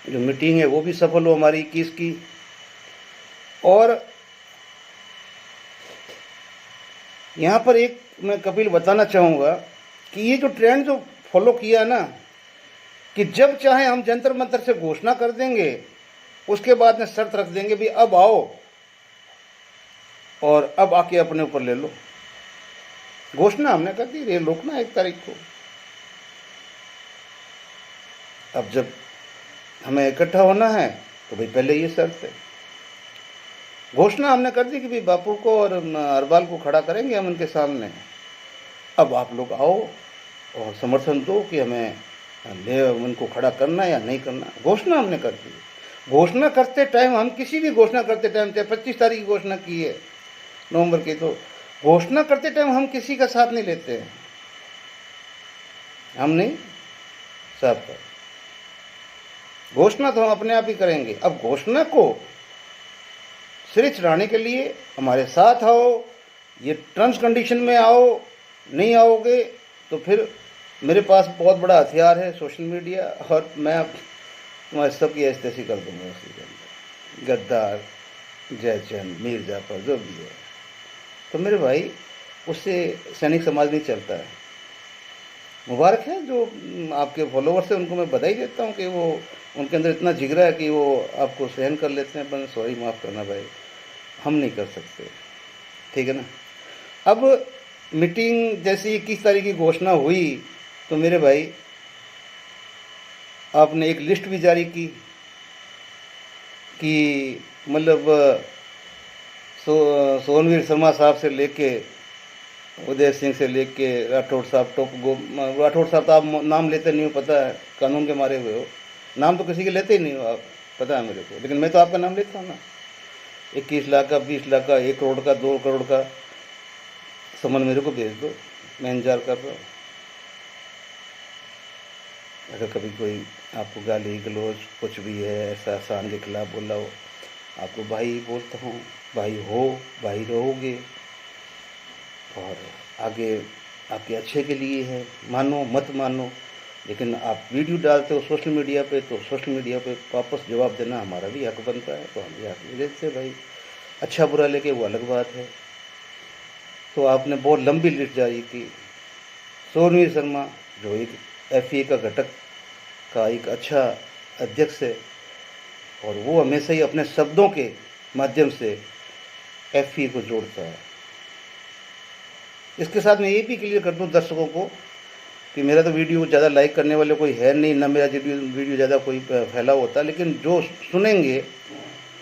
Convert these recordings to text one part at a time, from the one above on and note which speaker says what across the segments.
Speaker 1: जो मीटिंग है वो भी सफल हो हमारी 21 की। और यहाँ पर एक मैं कपिल बताना चाहूँगा कि ये जो ट्रेंड जो फॉलो किया ना, कि जब चाहे हम जंतर मंतर से घोषणा कर देंगे, उसके बाद में शर्त रख देंगे भी अब आओ और अब आके अपने ऊपर ले लो। घोषणा हमने कर दी, रेल रोकना 1 तारीख को। अब जब हमें इकट्ठा होना है तो भाई पहले ये शर्त है। घोषणा हमने कर दी कि भाई बापू को और अरबाल को खड़ा करेंगे हम उनके सामने। अब आप लोग आओ और समर्थन दो कि हमें ले उनको खड़ा करना है या नहीं करना। घोषणा हमने कर दी। घोषणा करते टाइम हम किसी भी घोषणा करते टाइम, चाहे 25 तारीख की घोषणा की है नवंबर की, तो घोषणा करते टाइम हम किसी का साथ नहीं लेते हैं। हम नहीं साथ पर, घोषणा तो हम अपने आप ही करेंगे। अब घोषणा को सिरे चढ़ाने के लिए हमारे साथ आओ, ये टर्म्स कंडीशन में आओ। नहीं आओगे तो फिर मेरे पास बहुत बड़ा हथियार है सोशल मीडिया, और मैं अब तुम्हारे सबकी ऐसी कर दूंगा उसी के अंदर। गद्दार, जयचंद, मीर जाफर जो भी है, तो मेरे भाई उससे सैनिक समाज नहीं चलता है। मुबारक है जो आपके फॉलोवर्स हैं, उनको मैं बधाई देता हूँ कि वो उनके अंदर इतना जिगरा है कि वो आपको सहन कर लेते हैं। पर सॉरी, माफ़ करना भाई, हम नहीं कर सकते, ठीक है ना। अब मीटिंग जैसी 21 तारीख की घोषणा हुई तो मेरे भाई आपने एक लिस्ट भी जारी की कि मतलब सोनवीर शर्मा साहब से लेके उदय सिंह से लेके राठौड़ साहब, राठौड़ साहब तो आप नाम लेते नहीं हो, पता है, कानून के मारे हुए हो, नाम तो किसी के लेते ही नहीं हो आप, पता है मेरे को, लेकिन मैं तो आपका नाम लेता हूँ ना। 21 लाख का, 20 लाख का, 1 करोड़ का, 2 करोड़ का सामान मेरे को भेज दो, मैं इंतजार कर रहा हूँ। अगर कभी कोई आपको गाली गलौज कुछ भी है ऐसा शान के खिलाफ बोला हो, आपको भाई बोलता हूँ, भाई हो, भाई रहोगे, और आगे आपके अच्छे के लिए है, मानो मत मानो। लेकिन आप वीडियो डालते हो सोशल मीडिया पे, तो सोशल मीडिया पे वापस जवाब देना हमारा भी हक बनता है, तो हम भी हक नहीं देते भाई। अच्छा बुरा लेके वो अलग बात है। तो आपने बहुत लंबी लिस्ट जारी की। सोनवीर शर्मा जो एक FA का घटक का एक अच्छा अध्यक्ष है, और वो हमेशा ही अपने शब्दों के माध्यम से FA को जोड़ता है। इसके साथ मैं ये भी क्लियर कर दूं दर्शकों को कि मेरा तो वीडियो ज़्यादा लाइक करने वाले कोई है नहीं, ना मेरा वीडियो ज़्यादा कोई फैला होता, लेकिन जो सुनेंगे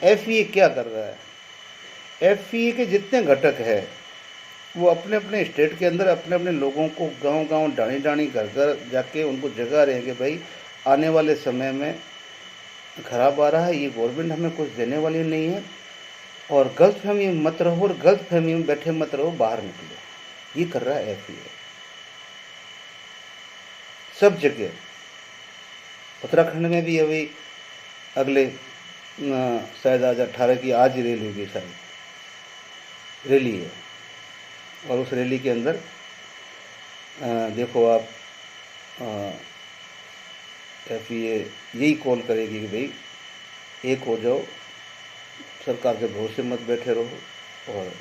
Speaker 1: FA क्या कर रहा है। FA के जितने घटक है वो अपने अपने स्टेट के अंदर अपने अपने लोगों को गांव गांव, डाणी डाणी, घर घर जाके उनको जगा रहे हैं कि भाई आने वाले समय में खराब आ रहा है, ये गवर्नमेंट हमें कुछ देने वाली नहीं है, और गलत फहमी में मत रहो, और गलत फहमी में बैठे मत रहो, बाहर निकलो। ये कर रहा है FA सब जगह। उत्तराखंड में भी अभी अगले शायद आज 18 की आज ही रैली होगी, शायद रैली है, और उस रैली के अंदर देखो आप FA यही कॉल करेगी कि भाई एक हो जाओ, सरकार के भरोसे मत बैठे रहो, और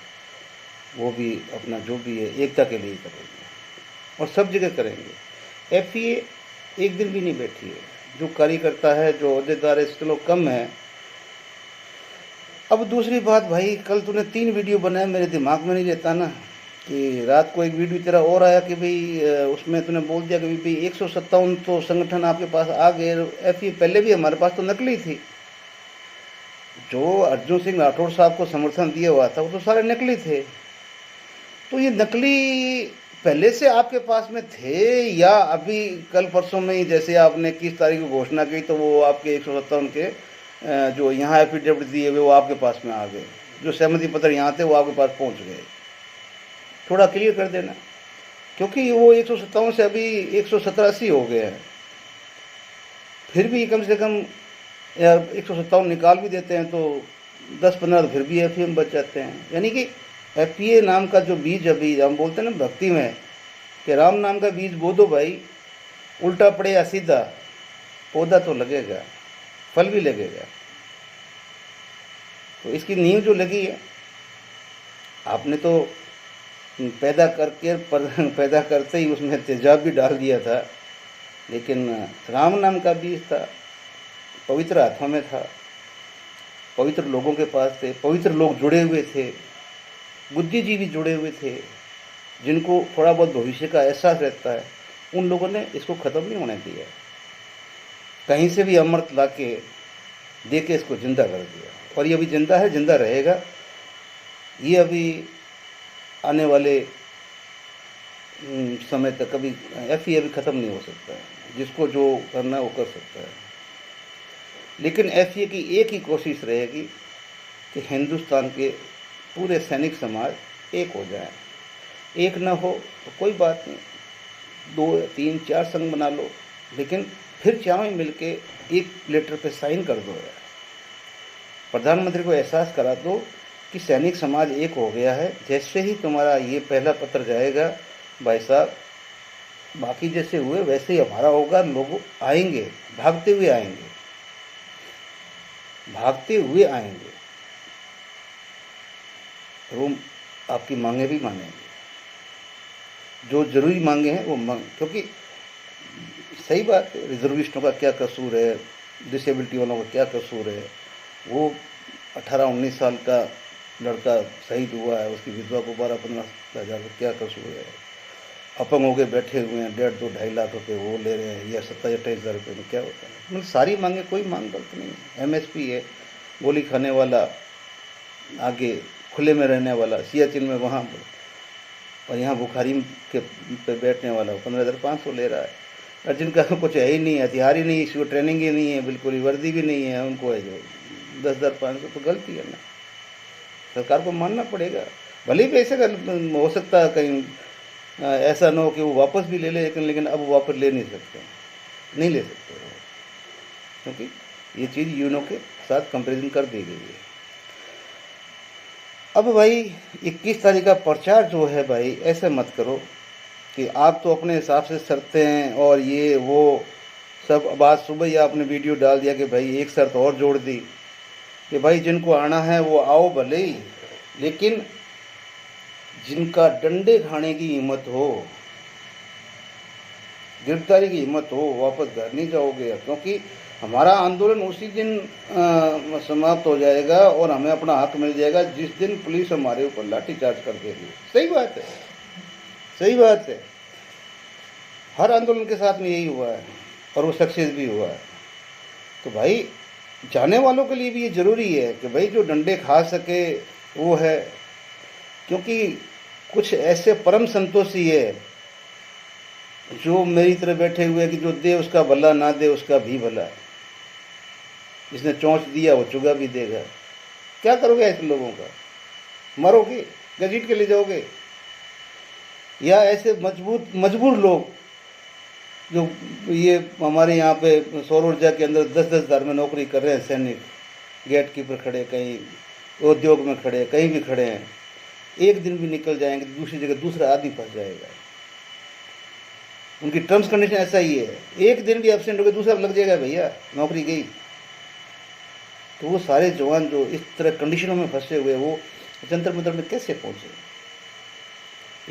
Speaker 1: वो भी अपना जो भी है एकता के लिए करेंगे, और सब जगह करेंगे। FA एक दिन भी नहीं बैठी है। जो कार्यकर्ता है, जो अहदेदार है, चलो कम है। अब दूसरी बात भाई, कल तूने 3 वीडियो बनाए, मेरे दिमाग में नहीं रहता ना, कि रात को एक वीडियो तेरा और आया कि भाई उसमें तूने बोल दिया कि भाई 157 तो संगठन आपके पास आ गए। FA पहले भी हमारे पास तो नकली थी। जो अर्जुन सिंह राठौड़ साहब को समर्थन दिया हुआ था वो तो सारे नकली थे। तो ये नकली पहले से आपके पास में थे, या अभी कल परसों में ही जैसे आपने 21 तारीख को घोषणा की तो वो आपके 157 के जो यहाँ एफिडेविट दिए हुए वो आपके पास में आ गए, जो सहमति पत्र यहाँ थे वो आपके पास पहुँच गए? थोड़ा क्लियर कर देना, क्योंकि वो 157 से अभी 187 हो गए हैं। फिर भी कम से कम यार 157 निकाल भी देते हैं तो 10-15 फिर भी FA में बच जाते हैं। यानी कि FA नाम का जो बीज, अभी हम बोलते हैं ना भक्ति में कि राम नाम का बीज बो दो भाई, उल्टा पड़े या सीधा पौधा तो लगेगा। फल भी लगेगा। तो इसकी नींव जो लगी है, आपने तो पैदा करके पैदा करते ही उसमें तेजाब भी डाल दिया था, लेकिन राम नाम का बीज था, पवित्र हाथों में था, पवित्र लोगों के पास थे, पवित्र लोग जुड़े हुए थे, बुद्धिजीवी जुड़े हुए थे, जिनको थोड़ा बहुत भविष्य का एहसास रहता है, उन लोगों ने इसको ख़त्म नहीं होने दिया। कहीं से भी अमृत ला के दे के इसको ज़िंदा कर दिया, और ये अभी ज़िंदा है, ज़िंदा रहेगा। ये अभी आने वाले समय तक कभी एफए अभी ख़त्म नहीं हो सकता है। जिसको जो करना है वो कर सकता है, लेकिन एफए की एक ही कोशिश रहेगी कि हिंदुस्तान के पूरे सैनिक समाज एक हो जाए। एक ना हो तो कोई बात नहीं, 2, 3, 4 संघ बना लो, लेकिन फिर चारों ही मिलके एक लेटर पे साइन कर दो यार। प्रधानमंत्री को एहसास करा दो कि सैनिक समाज एक हो गया है। जैसे ही तुम्हारा ये पहला पत्र जाएगा, भाई साहब, बाकी जैसे हुए वैसे ही हमारा होगा। लोग आएंगे, भागते हुए आएंगे, भागते हुए आएंगे। वो आपकी मांगे भी मानेंगे, जो जरूरी मांगे हैं वो मांग, क्योंकि सही बात है, रिजर्विस्टों का क्या कसूर है, डिसेबिलिटी वालों का क्या कसूर है। वो 18-19 साल का लड़का शहीद हुआ है, उसकी विधवा को 12-15 हज़ार का क्या कसूर है। अपंग हो के बैठे हुए हैं, 1.5, 2, 2.5 लाख रुपए वो ले रहे हैं, या 27-28 हज़ार रुपये में क्या होता है। मतलब सारी मांगे, कोई मांग गलत नहीं है। एमएसपी है, गोली खाने वाला, आगे खुले में रहने वाला, सियाचिन में वहाँ, और यहाँ बुखारी के पे बैठने वाला 15,500 ले रहा है। और जिनका कुछ है ही नहीं, हथियार ही नहीं, इसको ट्रेनिंग ही नहीं है, बिल्कुल ही वर्दी भी नहीं है, उनको है जो 10,500, तो गलती है ना, सरकार को मानना पड़ेगा। भले ही पैसे का हो सकता है कहीं ऐसा ना हो कि वो वापस भी ले ले, लेकिन अब वो वापस ले नहीं सकते, नहीं ले सकते, क्योंकि ये चीज़ यूनो के साथ कंपेरिजन कर दी गई है। अब भाई 21 तारीख का प्रचार जो है भाई, ऐसे मत करो कि आप तो अपने हिसाब से शर्तें हैं और ये वो सब। अब आज सुबह ही आपने वीडियो डाल दिया कि भाई एक शर्त और जोड़ दी कि भाई जिनको आना है वो आओ भले ही, लेकिन जिनका डंडे खाने की हिम्मत हो, गिरफ्तारी की हिम्मत हो, वापस घर नहीं जाओगे। क्योंकि हमारा आंदोलन उसी दिन समाप्त हो जाएगा और हमें अपना हक मिल जाएगा जिस दिन पुलिस हमारे ऊपर लाठीचार्ज कर देगी। सही बात है, सही बात है। हर आंदोलन के साथ में यही हुआ है और वो सक्सेस भी हुआ है। तो भाई जाने वालों के लिए भी ये ज़रूरी है कि भाई जो डंडे खा सके वो है, क्योंकि कुछ ऐसे परम संतोषी है जो मेरी तरह बैठे हुए कि जो दे उसका भला, ना दे उसका भी भला। जिसने चोंच दिया वो चुगा भी देगा। क्या करोगे ऐसे लोगों का? मरोगे, घसीट के ले जाओगे? या ऐसे मजबूर लोग जो ये हमारे यहाँ पे सौर ऊर्जा के अंदर 10-10 हज़ार में नौकरी कर रहे हैं, सैनिक, गेट कीपर खड़े, कहीं उद्योग में खड़े, कहीं भी खड़े हैं, एक दिन भी निकल जाएंगे तो दूसरी जगह दूसरा आदमी फंस जाएगा। उनकी टर्म्स कंडीशन ऐसा ही है, एक दिन भी एब्सेंट हो गए दूसरा लग जाएगा, भैया नौकरी गई। तो वो सारे जवान जो इस तरह कंडीशनों में फंसे हुए, वो जंतर मंतर में कैसे पहुँचे?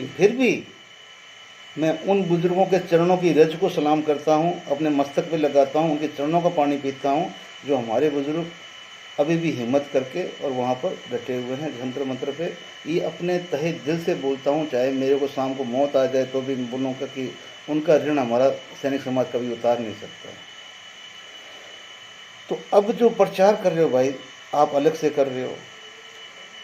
Speaker 1: फिर भी मैं उन बुजुर्गों के चरणों की रज को सलाम करता हूँ, अपने मस्तक पे लगाता हूँ, उनके चरणों का पानी पीता हूँ, जो हमारे बुजुर्ग अभी भी हिम्मत करके और वहाँ पर डटे हुए हैं जंतर मंत्र पे। ये अपने तहे दिल से बोलता हूँ, चाहे मेरे को शाम को मौत आ जाए तो भी बोलूँगा कि उनका ऋण हमारा सैनिक समाज कभी उतार नहीं सकता। तो अब जो प्रचार कर रहे हो भाई, आप अलग से कर रहे हो।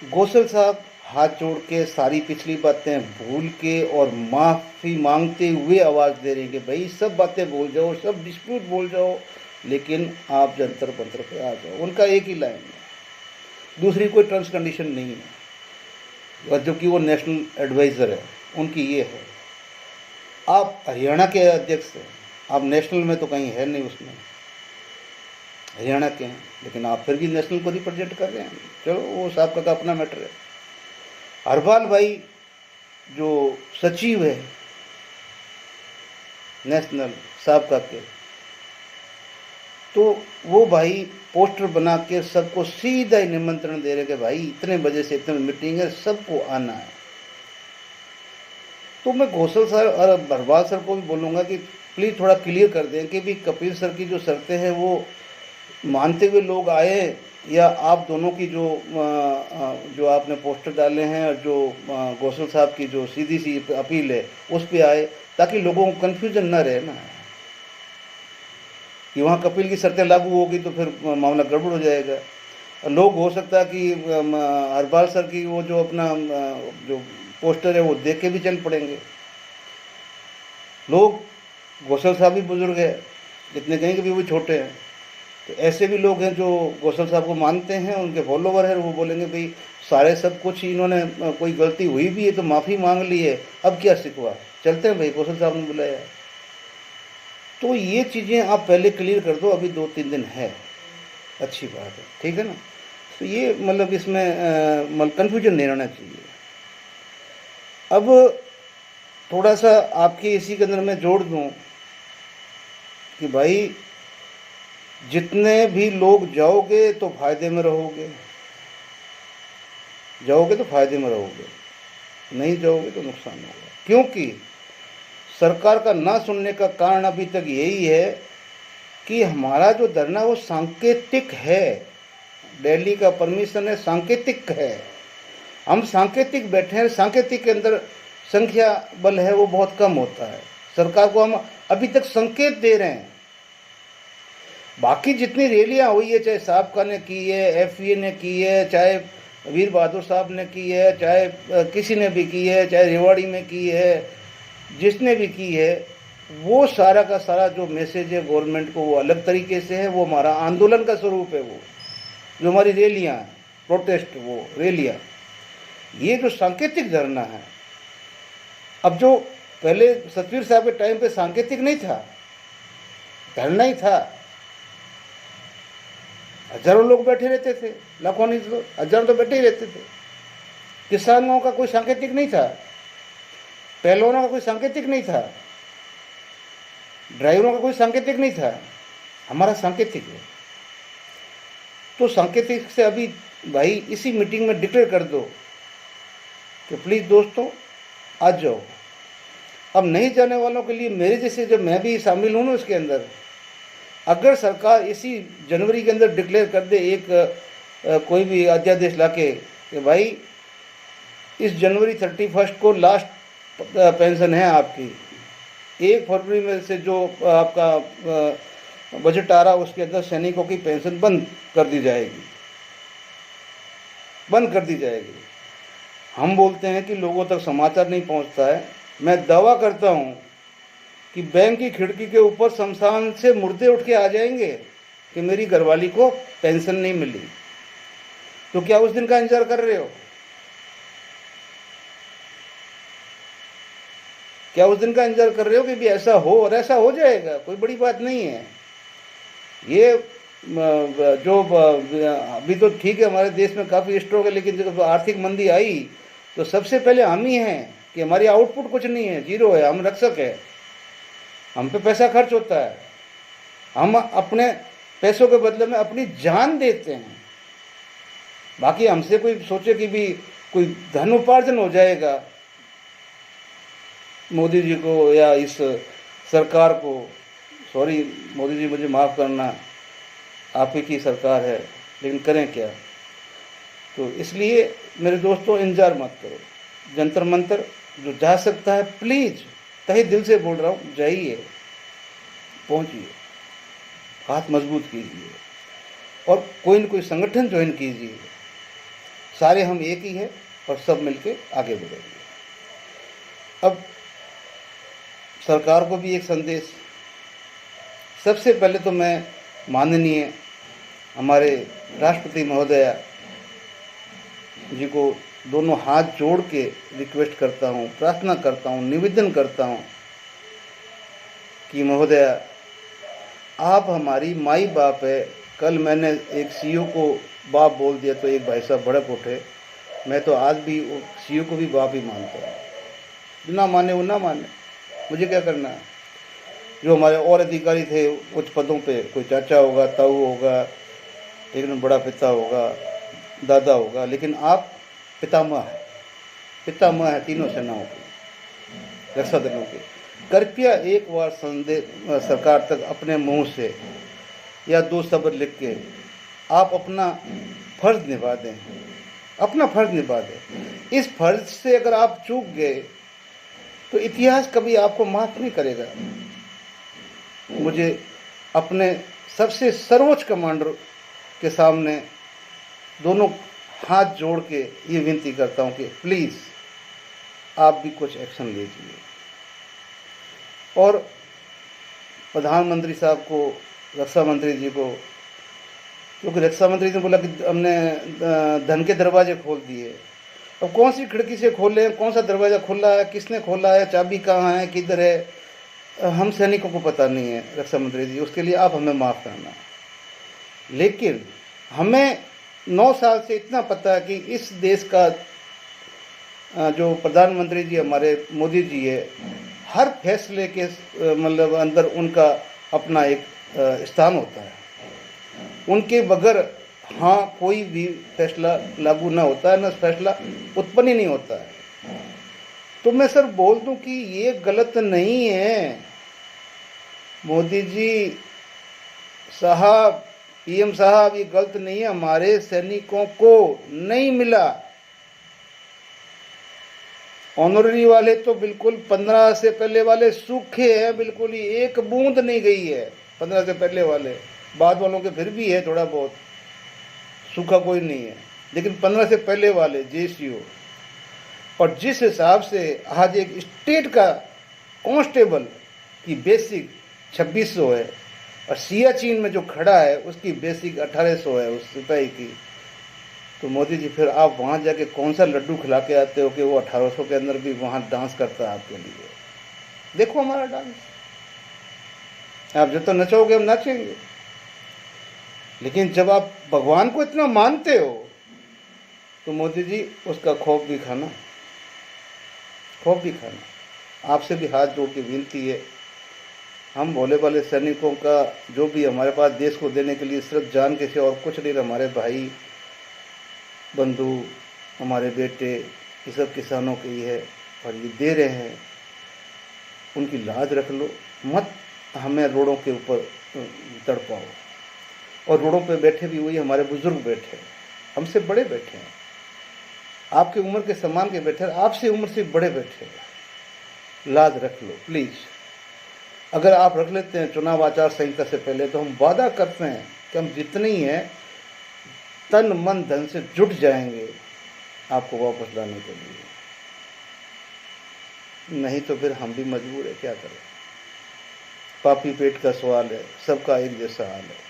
Speaker 1: गोसल साहब हाथ जोड़ के सारी पिछली बातें भूल के और माफ़ी मांगते हुए आवाज़ दे रहे हैं कि भाई सब बातें भूल जाओ, सब डिस्प्यूट भूल जाओ, लेकिन आप जंतर मंतर पे आ जाओ। उनका एक ही लाइन है, दूसरी कोई टर्म्स कंडीशन नहीं है। और जबकि वो नेशनल एडवाइज़र है, उनकी ये है। आप हरियाणा के अध्यक्ष हैं, आप नेशनल में तो कहीं है नहीं, उसमें हरियाणा के हैं, लेकिन आप फिर भी नेशनल को रिप्रेजेंट कर रहे हैं। चलो वो साहब का अपना मैटर है। हरपाल भाई जो सचिव है नेशनल साहब का के, तो वो भाई पोस्टर बना के सबको सीधा ही निमंत्रण दे रहे कि भाई इतने बजे से इतने मीटिंग है, सबको आना है। तो मैं घोषल सर और भरवाल सर को भी बोलूँगा कि प्लीज़ थोड़ा क्लियर कर दें कि भी कपिल सर की जो शर्तें हैं वो मानते हुए लोग आए, या आप दोनों की जो आपने पोस्टर डाले हैं और जो घोषल साहब की जो सीधी सी अपील है उस पर आए, ताकि लोगों को कन्फ्यूजन ना रहे ना कि वहाँ कपिल की शर्तें लागू होगी तो फिर मामला गड़बड़ हो जाएगा। और लोग हो सकता है कि हरपाल सर की वो जो अपना जो पोस्टर है वो देख के भी चल पड़ेंगे। लोग घोषल साहब भी बुजुर्ग है, कितने कहेंगे भी वो छोटे हैं, तो ऐसे भी लोग हैं जो घोषल साहब को मानते हैं, उनके फॉलोवर हैं, वो बोलेंगे भाई सारे सब कुछ इन्होंने कोई गलती हुई भी है तो माफ़ी मांग ली है, अब क्या सिकवा, चलते हैं भाई घोषल साहब ने बुलाया। तो ये चीज़ें आप पहले क्लियर कर दो, अभी 2-3 दिन है, अच्छी बात है, ठीक है ना। तो ये मतलब इसमें मतलब कन्फ्यूजन नहीं रहना चाहिए। अब थोड़ा सा आपके इसी के अंदर मैं जोड़ दूं कि भाई जितने भी लोग जाओगे तो फायदे में रहोगे, जाओगे तो फायदे में रहोगे, नहीं जाओगे तो नुकसान होगा। क्योंकि सरकार का ना सुनने का कारण अभी तक यही है कि हमारा जो धरना वो सांकेतिक है, दिल्ली का परमिशन है, सांकेतिक है, हम सांकेतिक बैठे हैं, सांकेतिक के अंदर संख्या बल है वो बहुत कम होता है। सरकार को हम अभी तक संकेत दे रहे हैं। बाकी जितनी रैलियां हुई है, चाहे साहब ने की है, FA ने की है, चाहे वीर बहादुर साहब ने की है, चाहे किसी ने भी की है, चाहे रेवाड़ी में की है, जिसने भी की है, वो सारा का सारा जो मैसेज है गवर्नमेंट को वो अलग तरीके से है। वो हमारा आंदोलन का स्वरूप है, वो जो हमारी रैलियाँ प्रोटेस्ट, वो रैलियाँ, ये जो सांकेतिक धरना है। अब जो पहले सतवीर साहब के टाइम पे सांकेतिक नहीं था, धरना ही था, हजारों लोग बैठे रहते थे, लाखों नहीं तो हजारों तो बैठे ही रहते थे। किसानों का कोई सांकेतिक नहीं था, पहलवानों का कोई सांकेतिक नहीं था, ड्राइवरों का कोई सांकेतिक नहीं था, हमारा सांकेतिक है। तो सांकेतिक से अभी भाई इसी मीटिंग में डिक्लेयर कर दो कि प्लीज़ दोस्तों आ जाओ। अब नहीं जाने वालों के लिए मेरे जैसे, जब मैं भी शामिल हूँ ना उसके अंदर, अगर सरकार इसी जनवरी के अंदर डिक्लेयर कर दे एक कोई भी अध्यादेश लाके कि भाई इस जनवरी 31 को लास्ट पेंशन है आपकी, 1 फरवरी में से जो आपका बजट आ रहा उसके अंदर सैनिकों की पेंशन बंद कर दी जाएगी, बंद कर दी जाएगी। हम बोलते हैं कि लोगों तक समाचार नहीं पहुंचता है। मैं दावा करता हूं कि बैंक की खिड़की के ऊपर शमशान से मुर्दे उठ के आ जाएंगे कि मेरी घरवाली को पेंशन नहीं मिली। तो क्या उस दिन का इंतजार कर रहे हो? क्या उस दिन का इंतजार कर रहे हो कि भी ऐसा हो? और ऐसा हो जाएगा, कोई बड़ी बात नहीं है। ये जो अभी तो ठीक है हमारे देश में काफ़ी स्ट्रोक है, लेकिन जब आर्थिक मंदी आई तो सबसे पहले हम ही हैं कि हमारी आउटपुट कुछ नहीं है, जीरो है, हम रक्षक है, हम पे पैसा खर्च होता है, हम अपने पैसों के बदले में अपनी जान देते हैं। बाकी हमसे कोई सोचे कि भी कोई धन उपार्जन हो जाएगा मोदी जी को या इस सरकार को, सॉरी मोदी जी मुझे माफ़ करना, आप ही की सरकार है, लेकिन करें क्या। तो इसलिए मेरे दोस्तों इंतजार मत करो, जंतर मंतर जो जा सकता है प्लीज़, तहे दिल से बोल रहा हूँ, जाइए, पहुँचिए, हाथ मजबूत कीजिए और कोई न कोई संगठन ज्वाइन कीजिए। सारे हम एक ही है और सब मिलके आगे बढ़ेंगे। अब सरकार को भी एक संदेश, सबसे पहले तो मैं माननीय हमारे राष्ट्रपति महोदया जी को दोनों हाथ जोड़ के रिक्वेस्ट करता हूँ, प्रार्थना करता हूँ, निवेदन करता हूँ कि महोदया आप हमारी माई बाप है। कल मैंने एक CEO को बाप बोल दिया तो एक भाई साहब भड़क उठे। मैं तो आज भी CEO को भी बाप ही मानता हूँ, ना माने वो ना माने, मुझे क्या करना है। जो हमारे और अधिकारी थे उच्च पदों पे, कोई चाचा होगा, ताऊ होगा, लेकिन बड़ा पिता होगा, दादा होगा, लेकिन आप पितामह है, पितामह है तीनों सेनाओं के, रक्षा दलों के। कृपया एक बार संदेश सरकार तक अपने मुंह से या 2 शब्द लिख के आप अपना फर्ज निभा दें, अपना फर्ज निभा दें। इस फर्ज से अगर आप चूक गए तो इतिहास कभी आपको माफ नहीं करेगा। मुझे अपने सबसे सर्वोच्च कमांडर के सामने दोनों हाथ जोड़ के ये विनती करता हूँ कि प्लीज़ आप भी कुछ एक्शन लीजिए। और प्रधानमंत्री साहब को, रक्षा मंत्री जी को, क्योंकि रक्षा मंत्री ने बोला कि हमने धन के दरवाजे खोल दिए। अब कौन सी खिड़की से खोले हैं, कौन सा दरवाज़ा खुला है, किसने खोला है, चाबी कहाँ है, किधर है, हम सैनिकों को पता नहीं है रक्षा मंत्री जी, उसके लिए आप हमें माफ़ करना। लेकिन हमें 9 साल से इतना पता है कि इस देश का जो प्रधानमंत्री जी हमारे मोदी जी है, हर फैसले के मतलब अंदर उनका अपना एक स्थान होता है। उनके बगैर हाँ कोई भी फैसला लागू ना होता है, ना फैसला उत्पन्न ही नहीं होता है। तो मैं सर बोल दूं कि ये गलत नहीं है। मोदी जी साहब, पीएम साहब, ये गलत नहीं है। हमारे सैनिकों को नहीं मिला। ऑनररी वाले तो बिल्कुल 15 से पहले वाले सूखे हैं, बिल्कुल ही एक बूंद नहीं गई है 15 से पहले वाले। बाद वालों के फिर भी है थोड़ा बहुत, सूखा कोई नहीं है, लेकिन 15 से पहले वाले जेसीओ। और जिस हिसाब से आज एक स्टेट का कांस्टेबल की बेसिक 2600 है और सियाचिन में जो खड़ा है उसकी बेसिक 1800 है उस सिपाही की, तो मोदी जी फिर आप वहाँ जाके कौन सा लड्डू खिला के आते हो कि वो 1800 के अंदर भी वहाँ डांस करता है आपके लिए। देखो हमारा डांस, आप जब तो नचोगे हम नाचेंगे। लेकिन जब आप भगवान को इतना मानते हो तो मोदी जी उसका खौफ भी खाना, खौफ भी खाना। आपसे भी हाथ जोड़ के विनती है, हम भोले भाले सैनिकों का जो भी हमारे पास देश को देने के लिए सिर्फ जान के से और कुछ नहीं, हमारे भाई बंधु, हमारे बेटे, ये सब किसानों के ही है और ये दे रहे हैं, उनकी लाज रख लो। मत हमें रोडों के ऊपर तड़पाओ। और रोडों पे बैठे भी वही हमारे बुजुर्ग बैठे, हमसे बड़े बैठे हैं, आपकी उम्र के समान के बैठे, आपसे उम्र से बड़े बैठे। लाज रख लो प्लीज़। अगर आप रख लेते हैं चुनाव आचार संहिता से पहले, तो हम वादा करते हैं कि हम जितने ही हैं तन मन धन से जुट जाएंगे आपको वापस लाने के लिए। नहीं तो फिर हम भी मजबूर है, क्या करें। पापी पेट का सवाल है, सबका एक जैसा हाल है।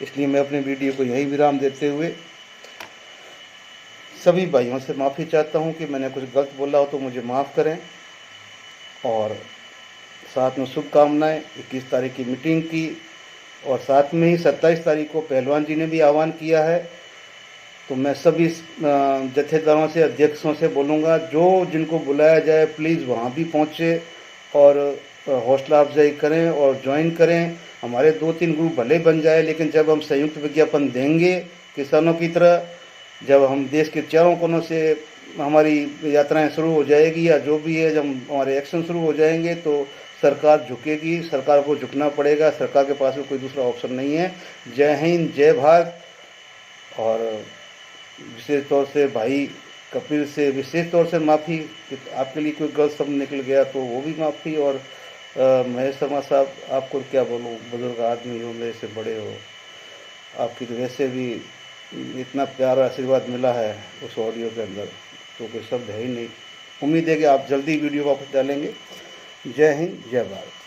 Speaker 1: इसलिए मैं अपने वीडियो को यही विराम देते हुए सभी भाइयों से माफ़ी चाहता हूं कि मैंने कुछ गलत बोला हो तो मुझे माफ़ करें। और साथ में शुभकामनाएं। 21 तारीख की मीटिंग की और साथ में ही 27 तारीख को पहलवान जी ने भी आह्वान किया है। तो मैं सभी जत्थेदारों से, अध्यक्षों से बोलूँगा, जो जिनको बुलाया जाए प्लीज़ वहाँ भी पहुँचे और हौसला अफजाई करें और ज्वाइन करें। हमारे 2-3 ग्रुप भले बन जाए, लेकिन जब हम संयुक्त विज्ञापन देंगे किसानों की तरह, जब हम देश के चारों कोनों से हमारी यात्राएं शुरू हो जाएगी या जो भी है, जब हमारे एक्शन शुरू हो जाएंगे तो सरकार झुकेगी, सरकार को झुकना पड़ेगा। सरकार के पास में कोई दूसरा ऑप्शन नहीं है। जय हिंद, जय भारत। और विशेष तौर से भाई कपिल से विशेष तौर से माफ़ी, आपके लिए कोई गलत शब्द निकल गया तो वो भी माफ़ी। और महेश शर्मा साहब, आपको क्या बोलूँ, बुजुर्ग आदमी हो, मेरे से बड़े हो, आपकी तो वैसे भी इतना प्यारा आशीर्वाद मिला है उस ऑडियो के अंदर, तो कोई शब्द है ही नहीं। उम्मीद है कि आप जल्दी वीडियो वापस डालेंगे। जय हिंद, जय भारत।